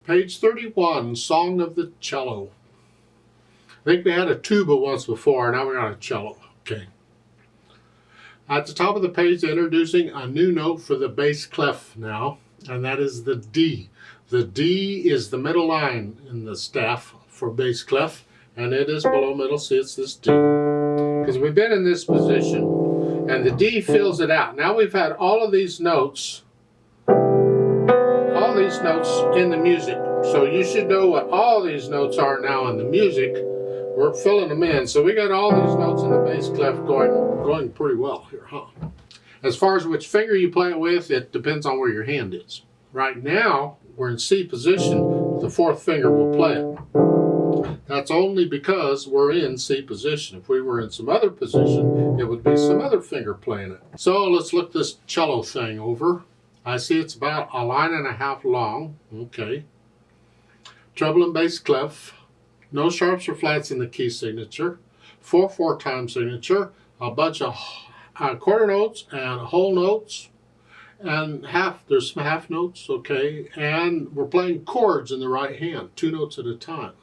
Page 31, Song of the Cello. I think we had a tuba once before, now we got a cello. Okay. At the top of the page, introducing a new note for the bass clef now, and that is the D. The D is the middle line in the staff for bass clef, and it is below middle C. It's this D. Because we've been in this position, and the D fills it out. Now we've had all of these notes in the music. So you should know what all these notes are now in the music. We're filling them in. So we got all these notes in the bass clef going pretty well here, huh? As far as which finger you play it with, it depends on where your hand is. Right now, we're in C position. The fourth finger will play it. That's only because we're in C position. If we were in some other position, it would be some other finger playing it. So let's look this cello thing over. I see it's about a line and a half long. Okay. Treble and bass clef. No sharps or flats in the key signature. 4/4 time signature. A bunch of quarter notes and whole notes. And there's some half notes, okay. And we're playing chords in the right hand, 2 notes at a time.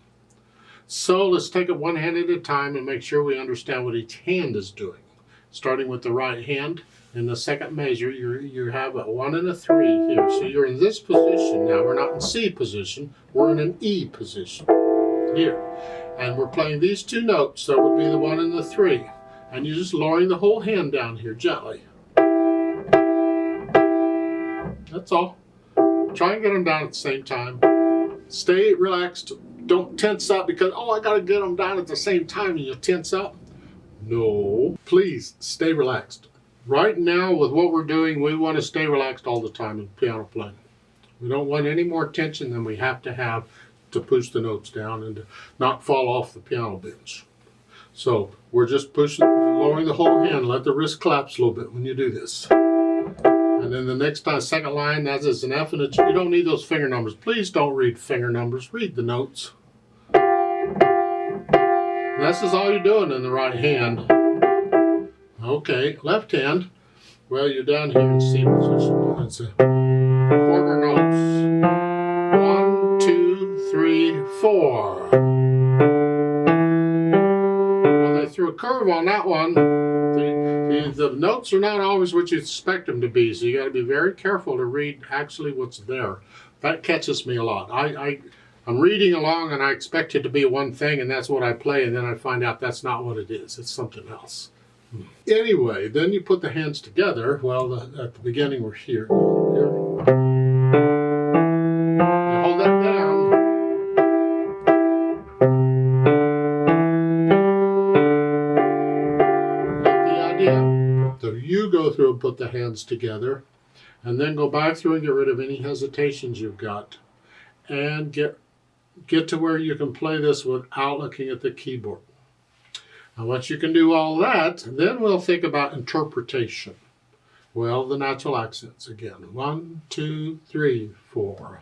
So let's take it one hand at a time and make sure we understand what each hand is doing. Starting with the right hand. In the second measure, you have a 1 and a 3 here. So you're in this position now. We're not in C position. We're in an E position here. And we're playing these 2 notes. So it would be the 1 and the 3. And you're just lowering the whole hand down here gently. That's all. Try and get them down at the same time. Stay relaxed. Don't tense up because, oh, I got to get them down at the same time and you'll tense up. No. Please stay relaxed. Right now, with what we're doing, we want to stay relaxed all the time in piano playing. We don't want any more tension than we have to push the notes down and to not fall off the piano bench. So we're just lowering the whole hand. Let the wrist collapse a little bit when you do this. And then the next time, second line, that is an F and a G. You don't need those finger numbers. Please don't read finger numbers. Read the notes. And this is all you're doing in the right hand. Okay, left hand, well, you're down here in C position. That's a quarter notes. 1, 2, 3, 4. Well, they threw a curve on that one. The notes are not always what you expect them to be, so you got to be very careful to read actually what's there. That catches me a lot. I'm reading along and I expect it to be one thing, and that's what I play, and then I find out that's not what it is. It's something else. Anyway, then you put the hands together. Well, at the beginning we're here. You hold that down. Get the idea? So you go through and put the hands together, and then go back through and get rid of any hesitations you've got, and get to where you can play this without looking at the keyboard. And once you can do all that, then we'll think about interpretation. Well, the natural accents again. 1, 2, 3, 4.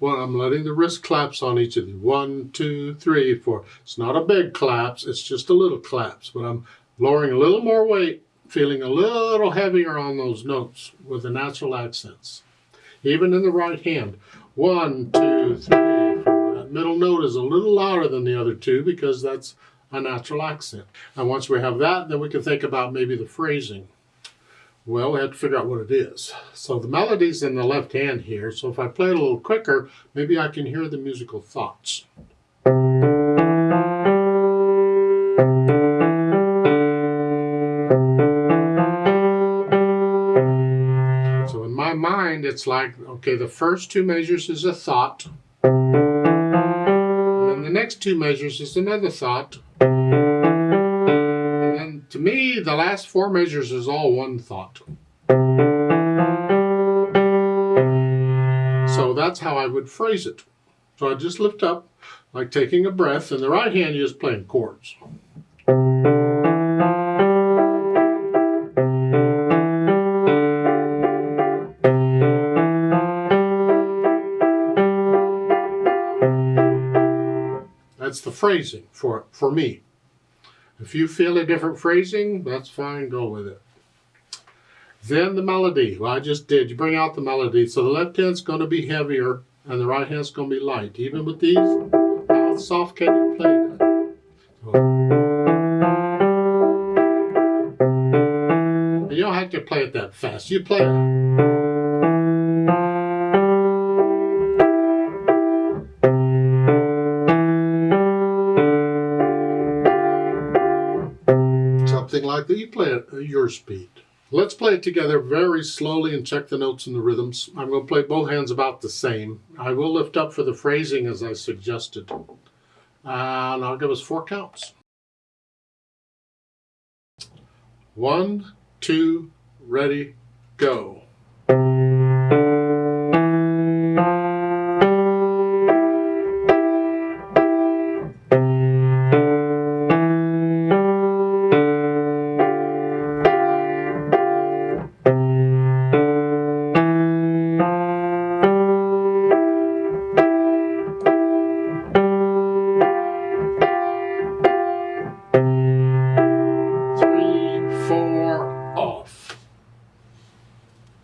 Well, I'm letting the wrist collapse on each of these. 1, 2, 3, 4. It's not a big collapse, it's just a little collapse, but I'm lowering a little more weight, feeling a little heavier on those notes with the natural accents. Even in the right hand. 1, 2, 3, 4. That middle note is a little louder than the other 2 because that's a natural accent. And once we have that, then we can think about maybe the phrasing. Well, we have to figure out what it is. So the melody's in the left hand here, so if I play it a little quicker, maybe I can hear the musical thoughts. My mind, it's like, okay, the first 2 measures is a thought, and then the next 2 measures is another thought, and then to me the last 4 measures is all one thought. So that's how I would phrase it. So I just lift up like taking a breath. In the right hand you're just playing chords. That's the phrasing for me. If you feel a different phrasing, that's fine, go with it. Then the melody. Well, I just did. You bring out the melody. So the left hand's going to be heavier and the right hand's going to be light. Even with these, how soft can you play that? And you don't have to play it that fast. You play it. Something like that. You play it at your speed. Let's play it together very slowly and check the notes and the rhythms. I'm going to play both hands about the same. I will lift up for the phrasing as I suggested. And I'll give us 4 counts. 1, 2, ready, go.